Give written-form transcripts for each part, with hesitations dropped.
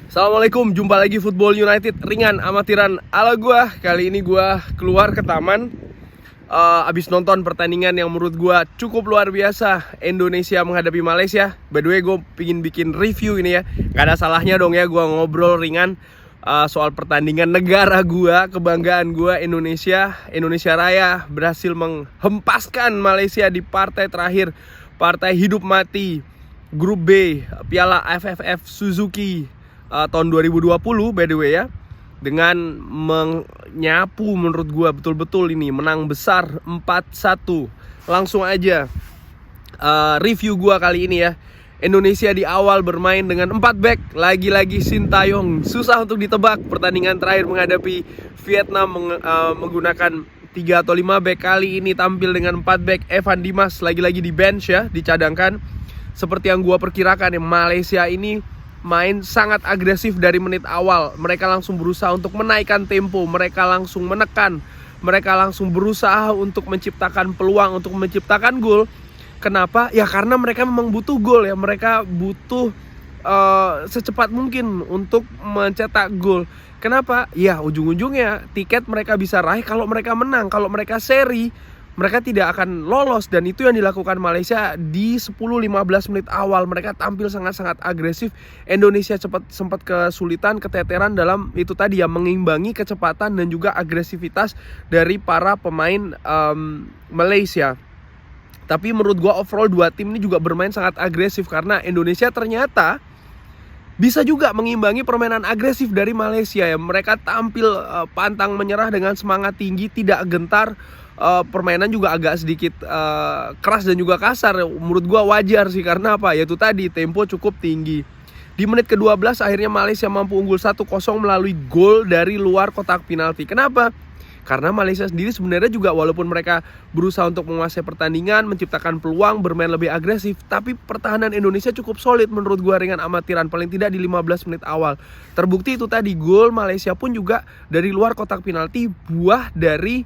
Assalamualaikum, jumpa lagi Football United ringan amatiran ala gua. Kali ini gua keluar ke taman abis nonton pertandingan yang menurut gua cukup luar biasa, Indonesia menghadapi Malaysia. By the way, gue pingin bikin review ini ya. Gak ada salahnya dong ya gua ngobrol ringan soal pertandingan negara gua, kebanggaan gua, Indonesia Raya berhasil menghempaskan Malaysia di partai terakhir, partai hidup mati Grup B Piala AFF Suzuki tahun 2020 by the way ya, dengan menyapu menurut gua betul-betul ini menang besar 4-1. Langsung aja review gua kali ini ya. Indonesia di awal bermain dengan 4 back, lagi-lagi Sintayong susah untuk ditebak. Pertandingan terakhir menghadapi Vietnam menggunakan 3 atau 5 back, kali ini tampil dengan 4 back. Evan Dimas lagi-lagi di bench ya, dicadangkan. Seperti yang gua perkirakan ya, Malaysia ini main sangat agresif dari menit awal. Mereka langsung berusaha untuk menaikkan tempo, mereka langsung menekan, mereka langsung berusaha untuk menciptakan peluang, untuk menciptakan gol. Kenapa? Ya karena mereka memang butuh gol ya. Mereka butuh secepat mungkin untuk mencetak gol. Kenapa? Ya ujung-ujungnya tiket mereka bisa raih kalau mereka menang. Kalau mereka seri, mereka tidak akan lolos. Dan itu yang dilakukan Malaysia di 10-15 menit awal. Mereka tampil sangat-sangat agresif. Indonesia sempat kesulitan, keteteran dalam itu tadi ya, mengimbangi kecepatan dan juga agresivitas dari para pemain Malaysia. Tapi menurut gua overall dua tim ini juga bermain sangat agresif, karena Indonesia ternyata bisa juga mengimbangi permainan agresif dari Malaysia ya. Mereka tampil pantang menyerah dengan semangat tinggi, tidak gentar. Permainan juga agak sedikit keras dan juga kasar. Menurut gua wajar sih, karena apa? Yaitu tadi tempo cukup tinggi. Di menit ke-12 akhirnya Malaysia mampu unggul 1-0 melalui gol dari luar kotak penalti. Kenapa? Karena Malaysia sendiri sebenarnya juga walaupun mereka berusaha untuk menguasai pertandingan, menciptakan peluang, bermain lebih agresif, tapi pertahanan Indonesia cukup solid menurut gua ringan amatiran, paling tidak di 15 menit awal. Terbukti itu tadi, gol Malaysia pun juga dari luar kotak penalti, buah dari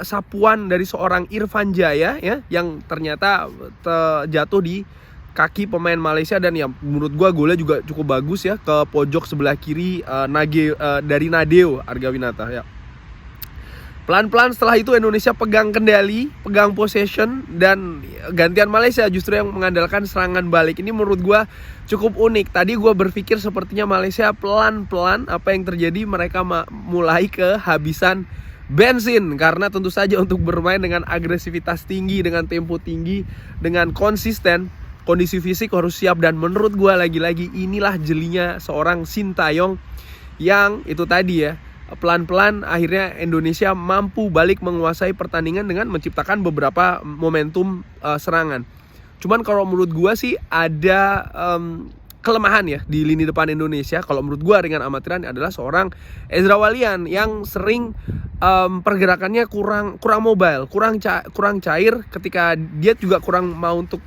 sapuan dari seorang Irfan Jaya ya, yang ternyata jatuh di kaki pemain Malaysia. Dan ya menurut gua golnya juga cukup bagus ya, ke pojok sebelah kiri dari Nadeo Argawinata ya. Pelan-pelan setelah itu Indonesia pegang kendali, pegang possession, dan gantian Malaysia justru yang mengandalkan serangan balik. Ini menurut gua cukup unik. Tadi gua berpikir sepertinya Malaysia pelan-pelan, apa yang terjadi, mereka mulai kehabisan bensin, karena tentu saja untuk bermain dengan agresivitas tinggi, dengan tempo tinggi, dengan konsisten, kondisi fisik harus siap. Dan menurut gua lagi-lagi inilah jelinya seorang Sintayong yang itu tadi ya, pelan-pelan akhirnya Indonesia mampu balik menguasai pertandingan dengan menciptakan beberapa momentum serangan. Cuman kalau menurut gua sih ada kelemahan ya di lini depan Indonesia. Kalau menurut gua ringan amatiran adalah seorang Ezra Walian yang sering pergerakannya kurang mobile, kurang cair, ketika dia juga kurang mau untuk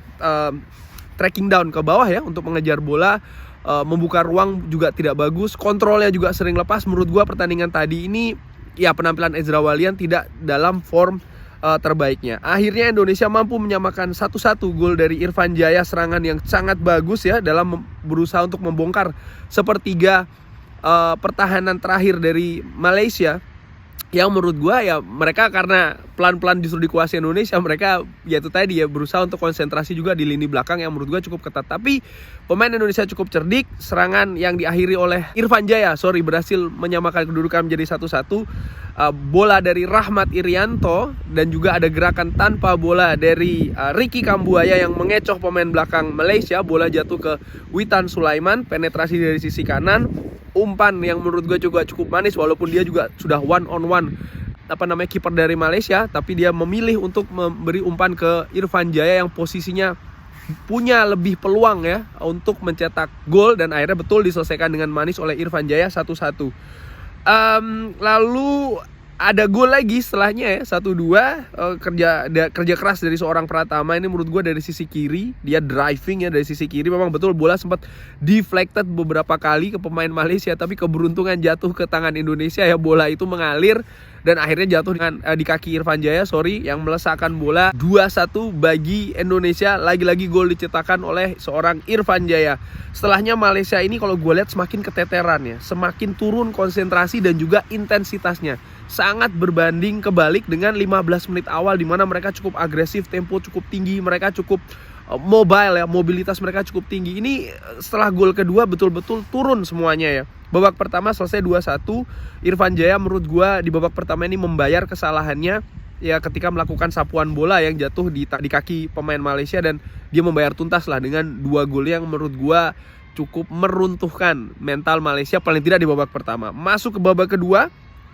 tracking down ke bawah ya untuk mengejar bola. Membuka ruang juga tidak bagus, kontrolnya juga sering lepas. Menurut gua pertandingan tadi ini ya, penampilan Ezra Walian tidak dalam form terbaiknya. Akhirnya Indonesia mampu menyamakan 1-1, gol dari Irfan Jaya, serangan yang sangat bagus ya dalam berusaha untuk membongkar sepertiga pertahanan terakhir dari Malaysia. Yang menurut gua ya, mereka karena pelan-pelan justru dikuasai Indonesia, mereka ya itu tadi ya, berusaha untuk konsentrasi juga di lini belakang yang menurut gua cukup ketat. Tapi pemain Indonesia cukup cerdik. Serangan yang diakhiri oleh Irfan Jaya berhasil menyamakan kedudukan menjadi 1-1. Bola dari Rahmat Irianto, dan juga ada gerakan tanpa bola dari Ricky Kambuaya yang mengecoh pemain belakang Malaysia. Bola jatuh ke Witan Sulaiman, penetrasi dari sisi kanan, umpan yang menurut gue juga cukup manis, walaupun dia juga sudah one on one kiper dari Malaysia, tapi dia memilih untuk memberi umpan ke Irfan Jaya yang posisinya punya lebih peluang ya untuk mencetak gol, dan akhirnya betul diselesaikan dengan manis oleh Irfan Jaya 1-1. Lalu ada gol lagi setelahnya ya, 1-2. Kerja keras dari seorang Pratama ini menurut gue dari sisi kiri, dia driving ya dari sisi kiri. Memang betul bola sempat deflected beberapa kali ke pemain Malaysia, tapi keberuntungan jatuh ke tangan Indonesia ya, bola itu mengalir dan akhirnya jatuh di kaki Irfan Jaya yang melesakkan bola. 2-1 bagi Indonesia. Lagi-lagi gol diciptakan oleh seorang Irfan Jaya. Setelahnya Malaysia ini kalau gue lihat semakin keteteran ya, semakin turun konsentrasi dan juga intensitasnya. Sangat berbanding kebalik dengan 15 menit awal di mana mereka cukup agresif, tempo cukup tinggi, mereka cukup mobile ya, mobilitas mereka cukup tinggi. Ini setelah gol kedua betul-betul turun semuanya ya. Babak pertama selesai 2-1. Irfan Jaya menurut gua di babak pertama ini membayar kesalahannya ya ketika melakukan sapuan bola yang jatuh di kaki pemain Malaysia, dan dia membayar tuntas lah dengan 2 gol yang menurut gua cukup meruntuhkan mental Malaysia paling tidak di babak pertama. Masuk ke babak kedua.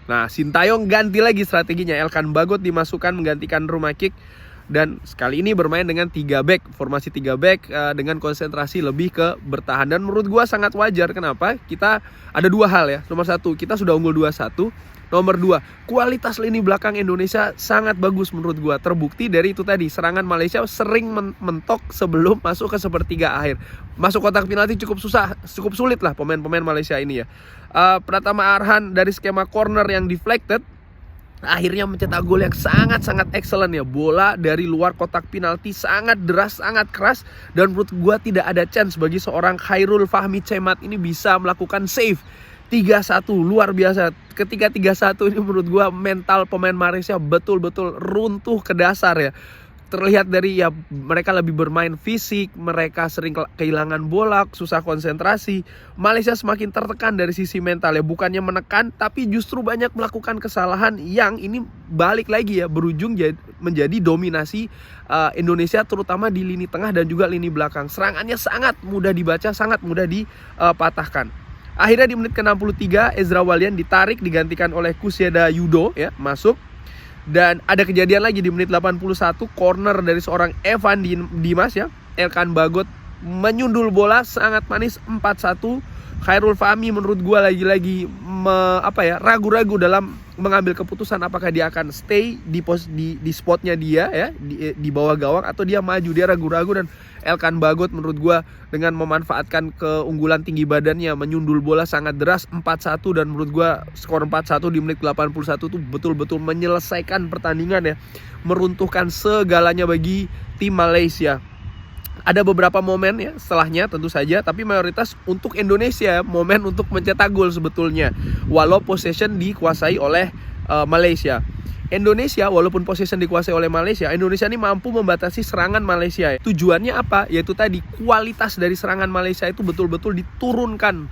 Nah, Sintayong ganti lagi strateginya. Elkan Bagot dimasukkan menggantikan Rumah Kick. Dan sekali ini bermain dengan 3 back, formasi 3 back dengan konsentrasi lebih ke bertahan. Dan menurut gua sangat wajar. Kenapa? Kita ada 2 hal ya. Nomor 1, kita sudah unggul 2-1. Nomor 2, kualitas lini belakang Indonesia sangat bagus menurut gua. Terbukti dari itu tadi, serangan Malaysia sering mentok sebelum masuk ke sepertiga akhir. Masuk kotak penalti cukup sulit lah pemain-pemain Malaysia ini ya. Pratama Arhan dari skema corner yang deflected akhirnya mencetak gol yang sangat-sangat excellent ya. Bola dari luar kotak penalti sangat deras, sangat keras, dan menurut gua tidak ada chance bagi seorang Khairul Fahmi Cemat ini bisa melakukan save. 3-1 luar biasa. Ketika 3-1 ini menurut gua mental pemain Malaysia betul-betul runtuh ke dasar ya. Terlihat dari ya mereka lebih bermain fisik, mereka sering kehilangan bola, susah konsentrasi. Malaysia semakin tertekan dari sisi mental ya, bukannya menekan tapi justru banyak melakukan kesalahan yang ini balik lagi ya, berujung menjadi dominasi Indonesia terutama di lini tengah dan juga lini belakang. Serangannya sangat mudah dibaca, sangat mudah dipatahkan. Akhirnya di menit ke-63 Ezra Walian ditarik digantikan oleh Kuseda Yudo ya, masuk. Dan ada kejadian lagi di menit 81, corner dari seorang Evan Dimas ya. Elkan Bagot menyundul bola sangat manis 4-1. Khairul Fahmi menurut gua lagi-lagi ragu-ragu dalam mengambil keputusan apakah dia akan stay di spotnya dia ya, di bawah gawang atau dia maju. Dia ragu-ragu, dan Elkan Bagot menurut gua dengan memanfaatkan keunggulan tinggi badannya menyundul bola sangat deras 4-1, dan menurut gua skor 4-1 di menit 81 itu betul-betul menyelesaikan pertandingan ya, meruntuhkan segalanya bagi tim Malaysia. Ada beberapa momen ya setelahnya tentu saja, tapi mayoritas untuk Indonesia, momen untuk mencetak gol sebetulnya. Walau possession dikuasai oleh Malaysia. Indonesia walaupun possession dikuasai oleh Malaysia, Indonesia ini mampu membatasi serangan Malaysia. Tujuannya apa? Yaitu tadi kualitas dari serangan Malaysia itu betul-betul diturunkan.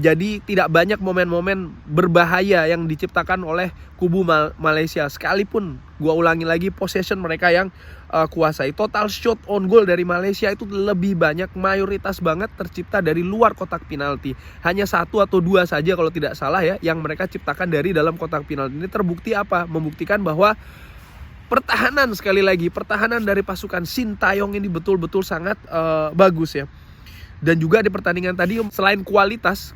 Jadi tidak banyak momen-momen berbahaya yang diciptakan oleh kubu Malaysia. Sekalipun gua ulangi lagi, possession mereka yang kuasai. Total shot on goal dari Malaysia itu lebih banyak, mayoritas banget tercipta dari luar kotak penalti. Hanya 1 atau 2 saja kalau tidak salah ya yang mereka ciptakan dari dalam kotak penalti. Ini terbukti apa? Membuktikan bahwa pertahanan, sekali lagi pertahanan dari pasukan Sintayong ini betul-betul sangat bagus ya. Dan juga di pertandingan tadi selain kualitas,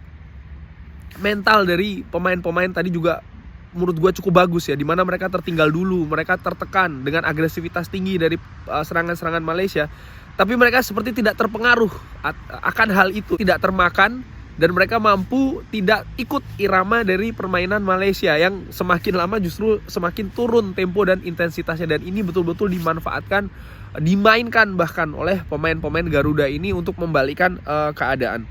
mental dari pemain-pemain tadi juga menurut gue cukup bagus ya, dimana mereka tertinggal dulu, mereka tertekan dengan agresivitas tinggi dari serangan-serangan Malaysia, tapi mereka seperti tidak terpengaruh akan hal itu, tidak termakan, dan mereka mampu tidak ikut irama dari permainan Malaysia yang semakin lama justru semakin turun tempo dan intensitasnya. Dan ini betul-betul dimanfaatkan, dimainkan bahkan oleh pemain-pemain Garuda ini untuk membalikan keadaan.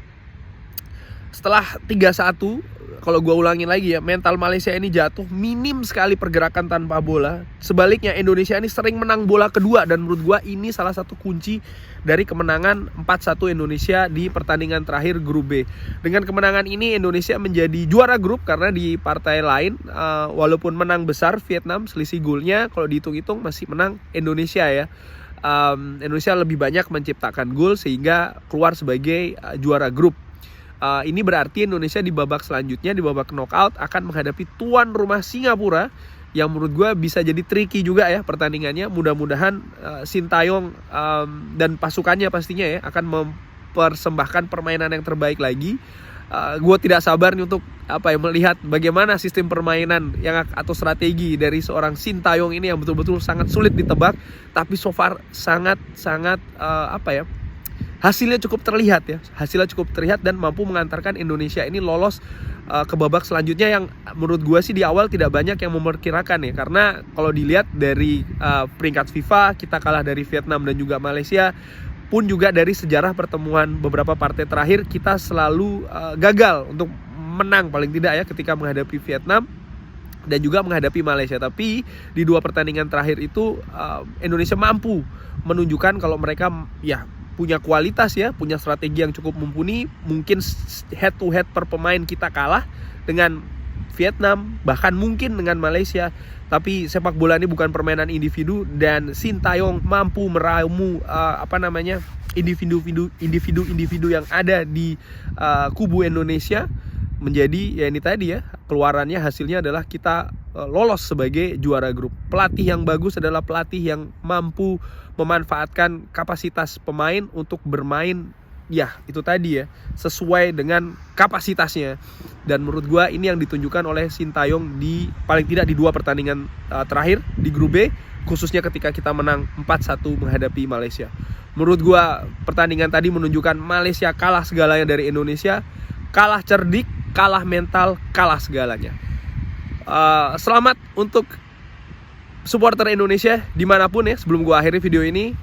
Setelah 3-1, kalau gue ulangin lagi ya, mental Malaysia ini jatuh, minim sekali pergerakan tanpa bola. Sebaliknya Indonesia ini sering menang bola kedua, dan menurut gue ini salah satu kunci dari kemenangan 4-1 Indonesia di pertandingan terakhir grup B. Dengan kemenangan ini Indonesia menjadi juara grup, karena di partai lain walaupun menang besar Vietnam, selisih golnya kalau dihitung-hitung masih menang Indonesia ya. Indonesia lebih banyak menciptakan gol sehingga keluar sebagai juara grup. Ini berarti Indonesia di babak selanjutnya, di babak knockout akan menghadapi tuan rumah Singapura, yang menurut gue bisa jadi tricky juga ya pertandingannya. Mudah-mudahan Sintayong dan pasukannya pastinya ya akan mempersembahkan permainan yang terbaik lagi. gue tidak sabar nih untuk melihat bagaimana sistem permainan atau strategi dari seorang Sintayong ini yang betul-betul sangat sulit ditebak, tapi so far sangat hasilnya cukup terlihat dan mampu mengantarkan Indonesia ini lolos ke babak selanjutnya, yang menurut gue sih di awal tidak banyak yang memperkirakan ya, karena kalau dilihat dari peringkat FIFA kita kalah dari Vietnam dan juga Malaysia, pun juga dari sejarah pertemuan beberapa partai terakhir kita selalu gagal untuk menang paling tidak ya ketika menghadapi Vietnam dan juga menghadapi Malaysia. Tapi di 2 pertandingan terakhir itu Indonesia mampu menunjukkan kalau mereka ya punya kualitas ya, punya strategi yang cukup mumpuni. Mungkin head to head per pemain kita kalah dengan Vietnam, bahkan mungkin dengan Malaysia. Tapi sepak bola ini bukan permainan individu, dan Sintayong mampu meramu individu yang ada di kubu Indonesia menjadi ya ini tadi ya, keluarannya hasilnya adalah kita lolos sebagai juara grup. Pelatih yang bagus adalah pelatih yang mampu memanfaatkan kapasitas pemain untuk bermain ya itu tadi ya, sesuai dengan kapasitasnya. Dan menurut gue ini yang ditunjukkan oleh Sintayong di paling tidak di 2 pertandingan terakhir di grup B, khususnya ketika kita menang 4-1 menghadapi Malaysia. Menurut gue pertandingan tadi menunjukkan Malaysia kalah segalanya dari Indonesia, kalah cerdik, kalah mental, kalah segalanya. Selamat untuk supporter Indonesia dimanapun ya, sebelum gue akhiri video ini,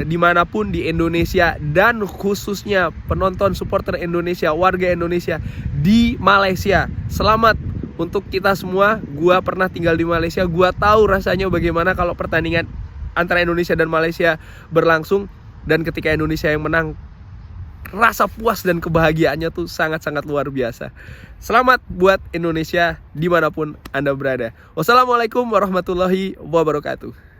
dimanapun di Indonesia, dan khususnya penonton supporter Indonesia, warga Indonesia di Malaysia, selamat untuk kita semua. Gue pernah tinggal di Malaysia, gue tahu rasanya bagaimana kalau pertandingan antara Indonesia dan Malaysia berlangsung, dan ketika Indonesia yang menang, rasa puas dan kebahagiaannya tuh sangat-sangat luar biasa. Selamat buat Indonesia dimanapun Anda berada. Wassalamualaikum warahmatullahi wabarakatuh.